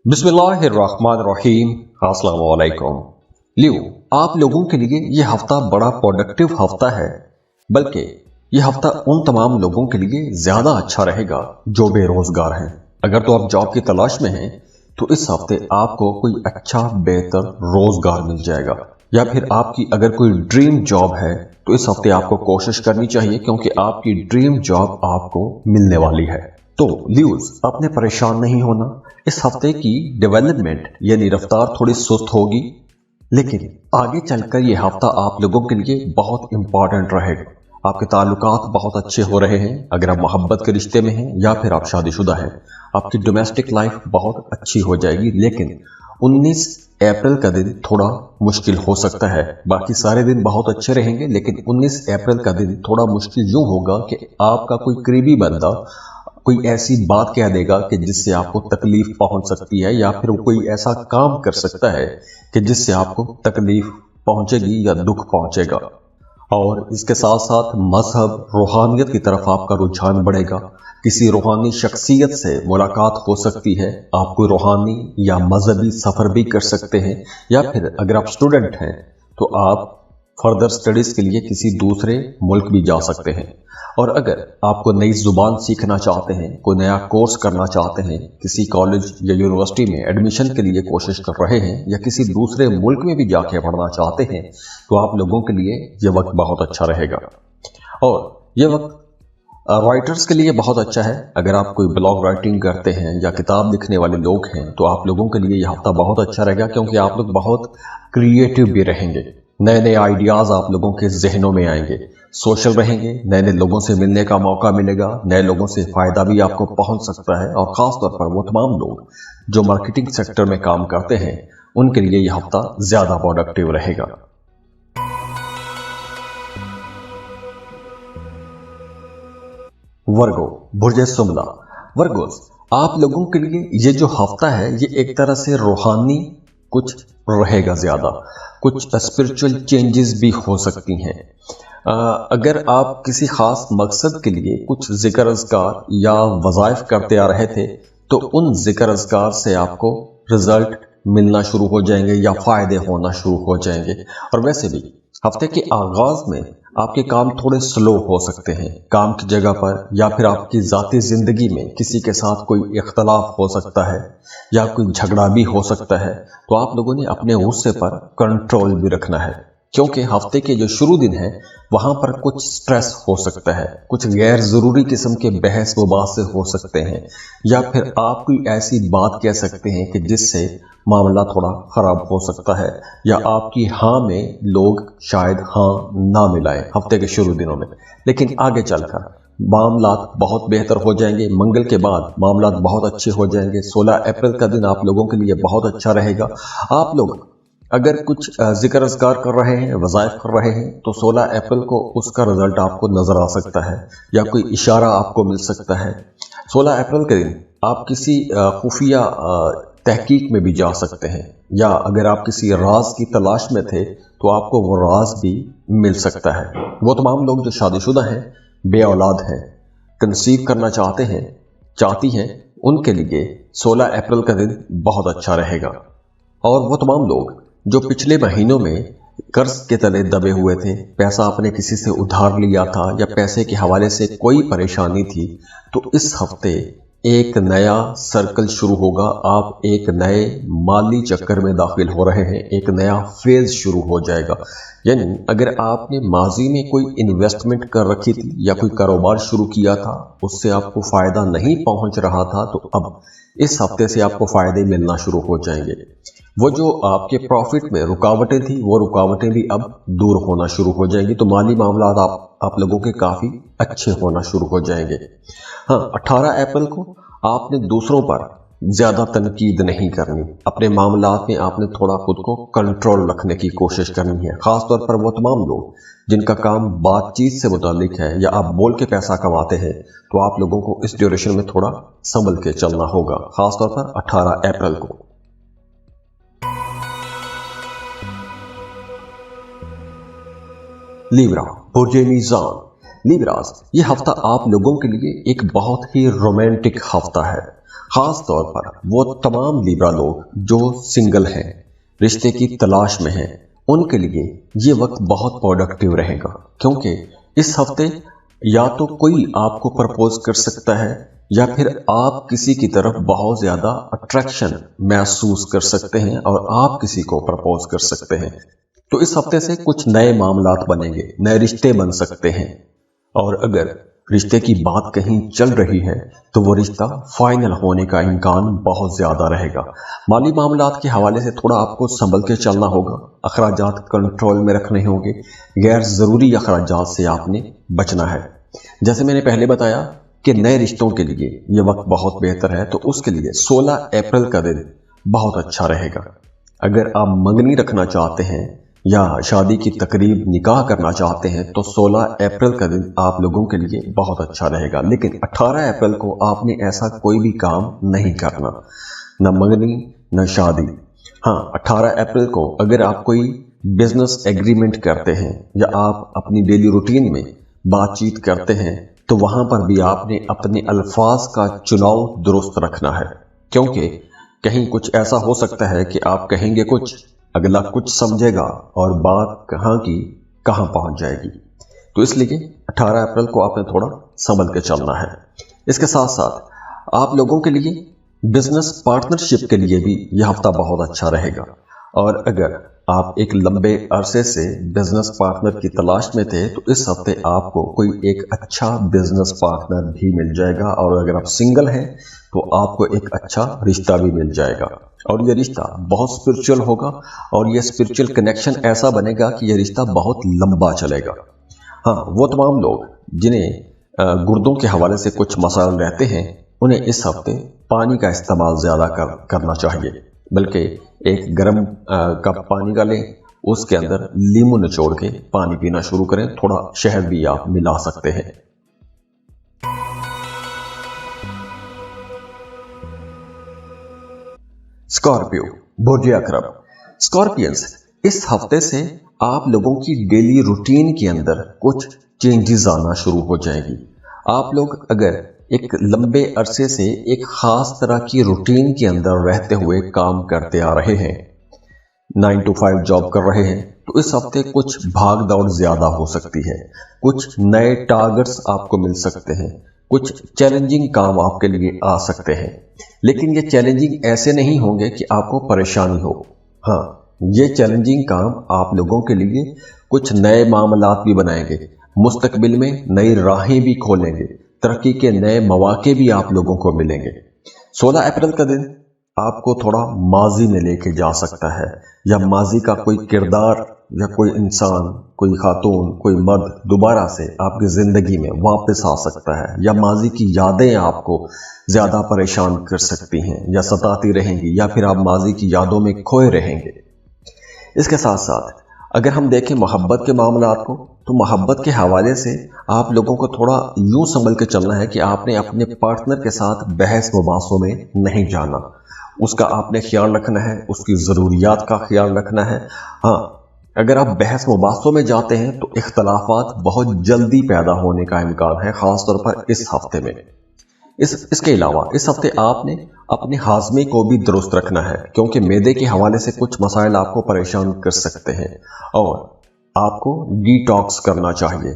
बिस्मिल्लाहिर्रहमानिर्रहीम। अस्सलाम वालेकुम। लियो, आप लोगों के लिए ये हफ्ता बड़ा प्रोडक्टिव हफ्ता है, बल्कि ये हफ्ता उन तमाम लोगों के लिए ज्यादा अच्छा रहेगा जो बेरोजगार हैं। अगर तो आप जॉब की तलाश में हैं तो इस हफ्ते आपको कोई अच्छा बेहतर रोजगार मिल जाएगा, या फिर आपकी अगर कोई ड्रीम जॉब है तो इस हफ्ते आपको कोशिश करनी चाहिए, क्योंकि आपकी ड्रीम जॉब आपको मिलने वाली है। तो ल्यूज, आपने परेशान नहीं होना। इस हफ्ते की डेवलपमेंट यानी रफ्तार थोड़ी सुस्त होगी, लेकिन आगे चलकर यह हफ्ता आप लोगों के लिए बहुत इंपॉर्टेंट रहेगा। आपके ताल्लुकात बहुत अच्छे हो रहे हैं, अगर आप मोहब्बत के रिश्ते में हैं या फिर आप शादीशुदा हैं। आपकी डोमेस्टिक लाइफ बहुत अच्छी हो जाएगी, लेकिन 19 अप्रैल का दिन थोड़ा मुश्किल हो सकता है। बाकी सारे दिन बहुत अच्छे रहेंगे, लेकिन 19 अप्रैल का दिन थोड़ा मुश्किल यूं होगा कि आपका कोई करीबी बंदा कोई ऐसी बात कह देगा कि जिससे आपको तकलीफ पहुंच सकती है, या फिर कोई ऐसा काम कर सकता है कि जिससे आपको तकलीफ पहुंचेगी या दुख पहुंचेगा। और इसके साथ साथ मजहब, रूहानियत की तरफ आपका रुझान बढ़ेगा। किसी रूहानी शख्सियत से मुलाकात हो सकती है। आप कोई रूहानी या मजहबी सफर भी कर सकते हैं, या फिर अगर आप स्टूडेंट हैं तो आप फर्दर स्टडीज के लिए किसी दूसरे मुल्क भी जा सकते हैं। और अगर आपको नई जुबान सीखना चाहते हैं, कोई नया कोर्स करना चाहते हैं, किसी कॉलेज या यूनिवर्सिटी में एडमिशन के लिए कोशिश कर रहे हैं, या किसी दूसरे मुल्क में भी जाके पढ़ना चाहते हैं, तो आप लोगों के लिए ये वक्त बहुत अच्छा रहेगा। और ये वक्त राइटर्स के लिए बहुत अच्छा है। अगर आप कोई ब्लॉग राइटिंग करते हैं या किताब लिखने वाले लोग हैं तो आप लोगों के लिए यह हफ्ता बहुत अच्छा रहेगा, क्योंकि आप लोग बहुत क्रिएटिव भी रहेंगे। नए नए आइडियाज आप लोगों के जहनों में आएंगे, सोशल रहेंगे, नए नए लोगों से मिलने का मौका मिलेगा, नए लोगों से फायदा भी आपको पहुंच सकता है। और खास तौर पर वो तमाम लोग जो मार्केटिंग सेक्टर में काम करते हैं, उनके लिए यह हफ्ता ज्यादा प्रोडक्टिव रहेगा। वर्गो, बुर्ज सुमला। वर्गोस, आप लोगों के लिए ये जो हफ्ता है ये एक तरह से रूहानी कुछ रहेगा, ज्यादा कुछ स्पिरिचुअल चेंजेस भी हो सकती हैं। अगर आप किसी खास मकसद के लिए कुछ जिक्र अज़कार या वज़ाइफ करते आ रहे थे तो उन जिक्र अज़कार से आपको रिजल्ट मिलना शुरू हो जाएंगे या फायदे होना शुरू हो जाएंगे। और वैसे भी हफ्ते के आगाज में आपके काम थोड़े स्लो हो सकते हैं, काम की जगह पर या फिर आपकी ज़ाती ज़िंदगी में किसी के साथ कोई इख्तलाफ हो सकता है या कोई झगड़ा भी हो सकता है। तो आप लोगों ने अपने गुस्से पर कंट्रोल भी रखना है, क्योंकि हफ्ते के जो शुरू दिन है वहां पर कुछ स्ट्रेस हो सकता है, कुछ गैर जरूरी किस्म के बहस मुबासे हो सकते हैं, या फिर आप कोई ऐसी बात कह सकते हैं कि जिससे मामला थोड़ा खराब हो सकता है, या आपकी हाँ में लोग शायद हाँ ना मिलाएं हफ्ते के शुरू दिनों में। लेकिन आगे चलकर मामलात बहुत बेहतर हो जाएंगे। मंगल के बाद मामलात बहुत अच्छे हो जाएंगे। 16 अप्रैल का दिन आप लोगों के लिए बहुत अच्छा रहेगा। आप लोग अगर कुछ जिक्र अज़कार कर रहे हैं, वज़ाइफ कर रहे हैं, तो 16 अप्रैल को उसका रिजल्ट आपको नजर आ सकता है या कोई इशारा आपको मिल सकता है। 16 अप्रैल के दिन आप किसी खुफिया तहकीक में भी जा सकते हैं, या अगर आप किसी राज की तलाश में थे तो आपको वो राज भी मिल सकता है। वो तमाम लोग जो शादीशुदा हैं, बे औलाद हैं, कंसीव करना चाहती हैं, उनके लिए 16 अप्रैल का दिन बहुत अच्छा रहेगा। और वो तमाम लोग जो पिछले महीनों में कर्ज के तले दबे हुए थे, पैसा आपने किसी से उधार लिया था या पैसे के हवाले से कोई परेशानी थी, तो इस हफ्ते एक नया सर्कल शुरू होगा। आप एक नए माली चक्कर में दाखिल हो रहे हैं, एक नया फेज शुरू हो जाएगा। यानी अगर आपने माजी में कोई इन्वेस्टमेंट कर रखी थी या कोई कारोबार शुरू किया था, उससे आपको फायदा नहीं पहुंच रहा था, तो अब इस हफ्ते से आपको फायदे मिलना शुरू हो जाएंगे। वो जो आपके प्रॉफिट में रुकावटें थी, वो रुकावटें भी अब दूर होना शुरू हो जाएंगी। तो माली मामला आप लोगों के काफी अच्छे होना शुरू हो जाएंगे। हाँ, 18 अप्रैल को आपने दूसरों पर ज्यादा तनकीद नहीं करनी। अपने मामलात में आपने थोड़ा खुद को कंट्रोल रखने की कोशिश करनी है। खासतौर पर वो तमाम लोग जिनका काम बातचीत से मुतालिक है या आप बोल के पैसा कमाते हैं, तो आप लोगों को इस ड्यूरेशन में थोड़ा संभल के चलना होगा, खासतौर पर 18 अप्रैल को। लीब्रा, बुर्ज मीज़ान। लीब्रास, ये हफ्ता आप लोगों के लिए एक बहुत ही रोमांटिक हफ्ता है। खास तौर पर वो तमाम लिब्रा लोग जो सिंगल हैं, रिश्ते की तलाश में हैं, उनके लिए ये वक्त बहुत प्रोडक्टिव रहेगा, क्योंकि इस हफ्ते या तो कोई आपको प्रपोज कर सकता है या फिर आप किसी की तरफ बहुत ज्यादा अट्रैक्शन महसूस कर सकते हैं और आप किसी को प्रपोज कर सकते हैं। तो इस हफ्ते से कुछ नए मामलात बनेंगे, नए रिश्ते बन सकते हैं, और अगर रिश्ते की बात कहीं चल रही है तो वो रिश्ता फाइनल होने का इम्कान बहुत ज्यादा रहेगा। माली मामलात के हवाले से थोड़ा आपको संभल के चलना होगा, अखराजात कंट्रोल में रखने होंगे, गैर जरूरी अखराजात से आपने बचना है। जैसे मैंने पहले बताया कि नए रिश्तों के लिए ये वक्त बहुत बेहतर है, तो उसके लिए 16 अप्रैल का दिन बहुत अच्छा रहेगा। अगर आप मंगनी रखना चाहते हैं या शादी की तकरीब निकाह करना चाहते हैं तो 16 अप्रैल का दिन आप लोगों के लिए बहुत अच्छा रहेगा। लेकिन 18 अप्रैल को आपने ऐसा कोई भी काम नहीं करना, न मंगनी न शादी। हाँ, 18 अप्रैल को अगर आप कोई बिजनेस एग्रीमेंट करते हैं या आप अपनी डेली रूटीन में बातचीत करते हैं तो वहां पर भी आपने अपने अल्फाज का चुनाव दुरुस्त रखना है, क्योंकि कहीं कुछ ऐसा हो सकता है कि आप कहेंगे कुछ, अगला कुछ समझेगा और बात कहाँ की कहाँ पहुंच जाएगी। तो इसलिए 18 अप्रैल को आपने थोड़ा संभल के चलना है। इसके साथ साथ आप लोगों के लिए बिजनेस पार्टनरशिप के लिए भी यह हफ्ता बहुत अच्छा रहेगा, और अगर आप एक लंबे अरसे से बिजनेस पार्टनर की तलाश में थे तो इस हफ्ते आपको कोई एक अच्छा बिजनेस पार्टनर भी मिल जाएगा, और अगर आप सिंगल हैं तो आपको एक अच्छा रिश्ता भी मिल जाएगा, और ये रिश्ता बहुत स्पिरिचुअल होगा, और ये स्पिरिचुअल कनेक्शन ऐसा बनेगा कि ये रिश्ता बहुत लंबा चलेगा। हाँ, वो तमाम लोग जिन्हें गुर्दों के हवाले से कुछ मसाइल रहते हैं, उन्हें इस हफ्ते पानी का इस्तेमाल ज़्यादा करना चाहिए, बल्कि एक गर्म कप पानी का लें, उसके अंदर नींबू निचोड़ के पानी पीना शुरू करें, थोड़ा शहद भी आप मिला सकते हैं। स्कॉर्पियो, बुर्ज अकरब। स्कॉर्पियंस, इस हफ्ते से आप लोगों की डेली रूटीन के अंदर कुछ चेंजेस आना शुरू हो जाएगी। आप लोग अगर एक लंबे अरसे से एक खास तरह की रूटीन के अंदर रहते हुए काम करते आ रहे हैं, 9 to 5 जॉब कर रहे हैं, तो इस हफ्ते कुछ भाग दौड़ ज्यादा हो सकती है, कुछ नए टारगेट्स आपको मिल सकते हैं, कुछ चैलेंजिंग काम आपके लिए आ सकते हैं। लेकिन ये चैलेंजिंग ऐसे नहीं होंगे कि आपको परेशानी हो। हाँ, ये चैलेंजिंग काम आप लोगों के लिए कुछ नए मामलात भी बनाएंगे, मुस्तकबिल में नई राहें भी खोलेंगे, तरक्की के नए मौके भी आप लोगों को मिलेंगे। 16 अप्रैल का दिन आपको थोड़ा माजी में लेके जा सकता है, या माजी का कोई किरदार या कोई इंसान, कोई खातून, कोई मर्द दोबारा से आपकी जिंदगी में वापस आ सकता है, या माजी की यादें आपको ज्यादा परेशान कर सकती हैं या सताती रहेंगी, या फिर आप माजी की यादों में खोए रहेंगे। इसके साथ साथ अगर हम देखें मोहब्बत के मामलात को, तो मोहब्बत के हवाले से आप लोगों को थोड़ा यूं संभल के चलना है कि आपने अपने पार्टनर के साथ बहस मुबासों में नहीं जाना, उसका आपने ख्याल रखना है, उसकी ज़रूरियात का ख्याल रखना है। हाँ, अगर आप बहस मुबासों में जाते हैं तो इख्तलाफात बहुत जल्दी पैदा होने का इम्कान है, खासतौर पर इस हफ्ते में। इसके अलावा इस हफ्ते आपने अपने हाजमे को भी दुरुस्त रखना है, क्योंकि मैदे के हवाले से कुछ मसाइल आपको परेशान कर सकते हैं, और आपको डिटॉक्स करना चाहिए।